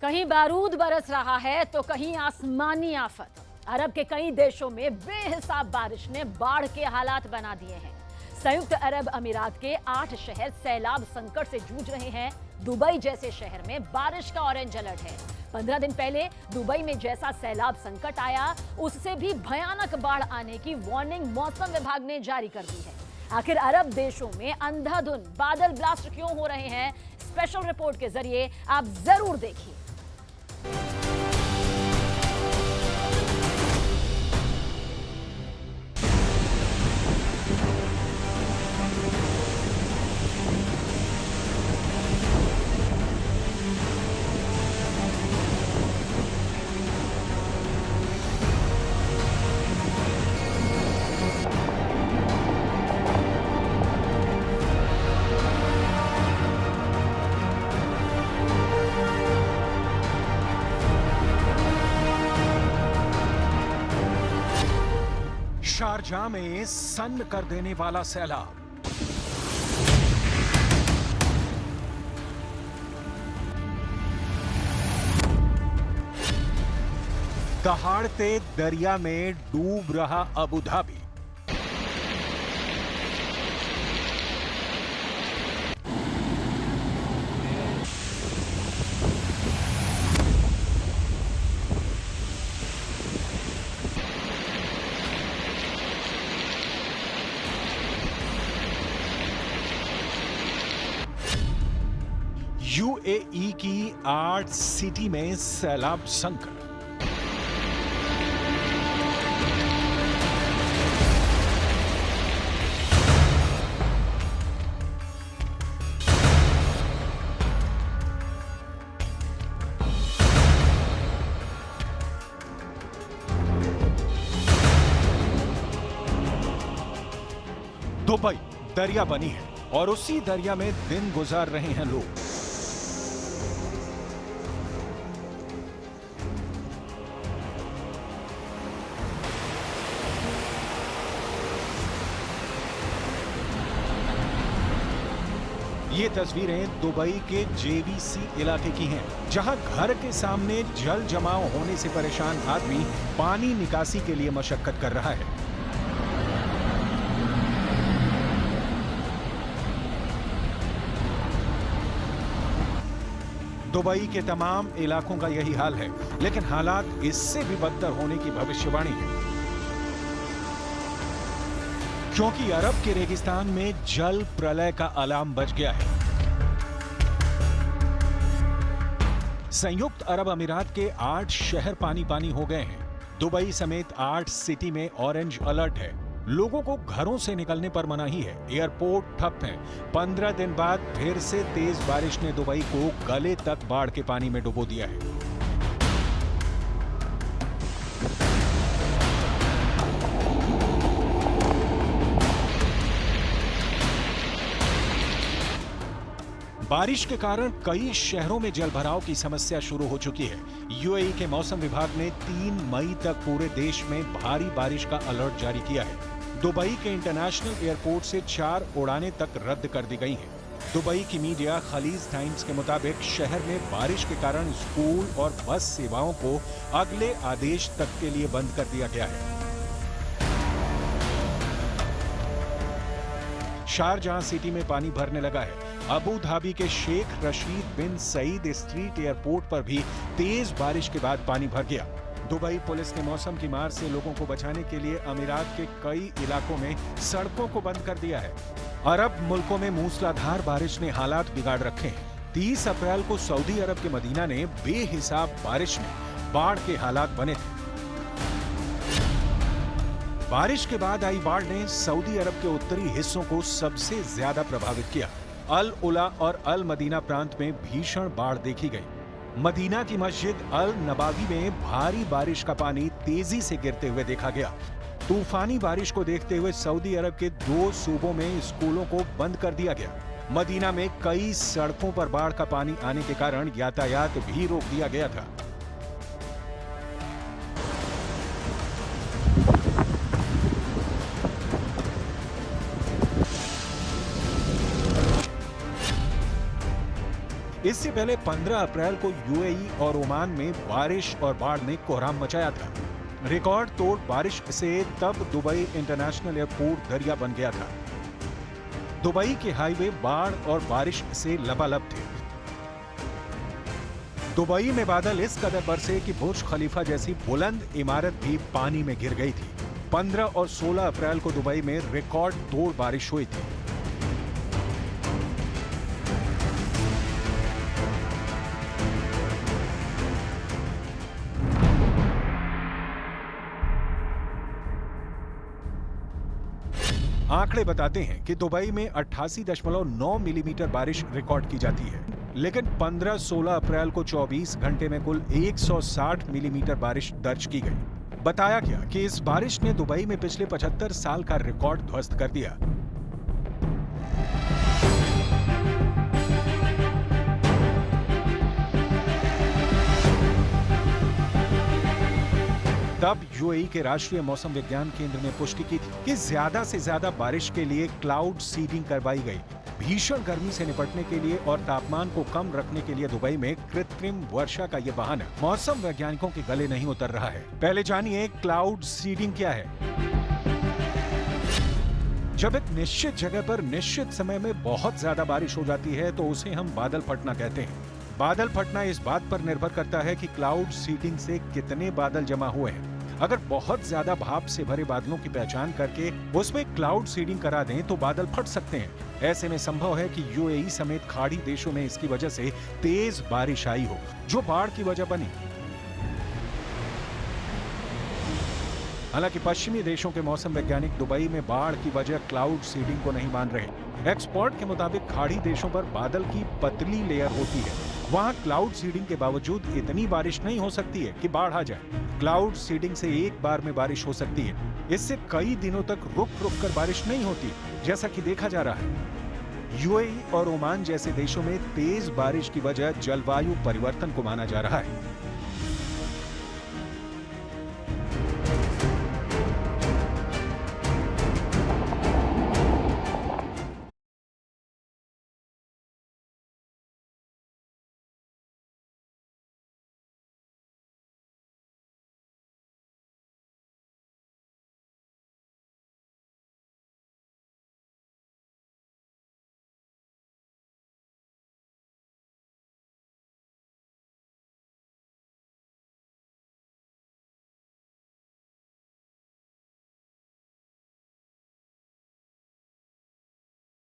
कहीं बारूद बरस रहा है तो कहीं आसमानी आफत। अरब के कई देशों में बेहिसाब बारिश ने बाढ़ के हालात बना दिए हैं। संयुक्त अरब अमीरात के 8 शहर सैलाब संकट से जूझ रहे हैं। दुबई जैसे शहर में बारिश का ऑरेंज अलर्ट है। 15 दिन पहले दुबई में जैसा सैलाब संकट आया, उससे भी भयानक बाढ़ आने की वार्निंग मौसम विभाग ने जारी कर दी है। आखिर अरब देशों में अंधाधुंध बादल ब्लास्ट क्यों हो रहे हैं? स्पेशल रिपोर्ट के जरिए आप जरूर देखिए। शारजाह में सन्न कर देने वाला सैलाब। दहाड़ते दरिया में डूब रहा अबू धाबी। यूएई की 8 सिटी में सैलाब संकट। दुबई दरिया बनी है और उसी दरिया में दिन गुजार रहे हैं लोग। ये तस्वीरें दुबई के जेवीसी इलाके की हैं, जहां घर के सामने जल जमाव होने से परेशान आदमी पानी निकासी के लिए मशक्कत कर रहा है। दुबई के तमाम इलाकों का यही हाल है, लेकिन हालात इससे भी बदतर होने की भविष्यवाणी है, क्योंकि अरब के रेगिस्तान में जल प्रलय का अलार्म बज गया है। संयुक्त अरब अमीरात के 8 शहर पानी पानी हो गए हैं। दुबई समेत 8 सिटी में ऑरेंज अलर्ट है। लोगों को घरों से निकलने पर मनाही है। एयरपोर्ट ठप है। 15 दिन बाद फिर से तेज बारिश ने दुबई को गले तक बाढ़ के पानी में डुबो दिया है। बारिश के कारण कई शहरों में जलभराव की समस्या शुरू हो चुकी है। यूएई के मौसम विभाग ने 3 मई तक पूरे देश में भारी बारिश का अलर्ट जारी किया है। दुबई के इंटरनेशनल एयरपोर्ट से 4 उड़ानें तक रद्द कर दी गई हैं। दुबई की मीडिया खलीज टाइम्स के मुताबिक शहर में बारिश के कारण स्कूल और बस सेवाओं को अगले आदेश तक के लिए बंद कर दिया गया है। शारजाह सिटी में पानी भरने लगा है। अबू धाबी के शेख रशीद बिन सईद स्ट्रीट एयरपोर्ट पर भी तेज बारिश के बाद पानी भर गया। दुबई पुलिस ने मौसम की मार से लोगों को बचाने के लिए अमीरात के कई इलाकों में सड़कों को बंद कर दिया है। अरब मुल्कों में मूसलाधार बारिश ने हालात बिगाड़ रखे हैं। 30 अप्रैल को सऊदी अरब के मदीना ने बेहिसाब बारिश में बाढ़ के हालात बने थे। बारिश के बाद आई बाढ़ ने सऊदी अरब के उत्तरी हिस्सों को सबसे ज्यादा प्रभावित किया। अल उला और अल मदीना प्रांत में भीषण बाढ़ देखी गई। मदीना की मस्जिद अल नबावी में भारी बारिश का पानी तेजी से गिरते हुए देखा गया। तूफानी बारिश को देखते हुए सऊदी अरब के 2 सूबों में स्कूलों को बंद कर दिया गया। मदीना में कई सड़कों पर बाढ़ का पानी आने के कारण यातायात भी रोक दिया गया था। इससे पहले 15 अप्रैल को यूएई और ओमान में बारिश और बाढ़ ने कोहराम मचाया था। रिकॉर्ड तोड़ बारिश से तब दुबई इंटरनेशनल एयरपोर्ट दरिया बन गया था। दुबई के हाईवे बाढ़ और बारिश से लबालब थे। दुबई में बादल इस कदर बरसे कि बुर्ज खलीफा जैसी बुलंद इमारत भी पानी में गिर गई थी। 15 और 16 अप्रैल को दुबई में रिकॉर्ड तोड़ बारिश हुई थी। आंकड़े बताते हैं कि दुबई में 88.9 मिलीमीटर बारिश रिकॉर्ड की जाती है, लेकिन 15-16 अप्रैल को 24 घंटे में कुल 160 मिलीमीटर बारिश दर्ज की गई। बताया गया कि इस बारिश ने दुबई में पिछले 75 साल का रिकॉर्ड ध्वस्त कर दिया। तब यूएई के राष्ट्रीय मौसम विज्ञान केंद्र ने पुष्टि की थी कि ज्यादा से ज्यादा बारिश के लिए क्लाउड सीडिंग करवाई गई। भीषण गर्मी से निपटने के लिए और तापमान को कम रखने के लिए दुबई में कृत्रिम वर्षा का ये बहाना मौसम वैज्ञानिकों के गले नहीं उतर रहा है। पहले जानिए क्लाउड सीडिंग क्या है। जब एक निश्चित जगह पर निश्चित समय में बहुत ज्यादा बारिश हो जाती है तो उसे हम बादल फटना कहते हैं। बादल फटना इस बात पर निर्भर करता है कि क्लाउड सीडिंग से कितने बादल जमा हुए हैं। अगर बहुत ज्यादा भाप से भरे बादलों की पहचान करके उसमें क्लाउड सीडिंग करा दें तो बादल फट सकते हैं। ऐसे में संभव है कि यूएई समेत खाड़ी देशों में इसकी वजह से तेज बारिश आई हो, जो बाढ़ की वजह बनी। हालांकि पश्चिमी देशों के मौसम वैज्ञानिक दुबई में बाढ़ की वजह क्लाउड सीडिंग को नहीं मान रहे। एक्सपर्ट के मुताबिक खाड़ी देशों पर बादल की पतली लेयर होती है, वहां क्लाउड सीडिंग के बावजूद इतनी बारिश नहीं हो सकती है कि बाढ़ आ जाए। क्लाउड सीडिंग से एक बार में बारिश हो सकती है, इससे कई दिनों तक रुक रुक कर बारिश नहीं होती, जैसा कि देखा जा रहा है। यूएई और ओमान जैसे देशों में तेज बारिश की वजह जलवायु परिवर्तन को माना जा रहा है।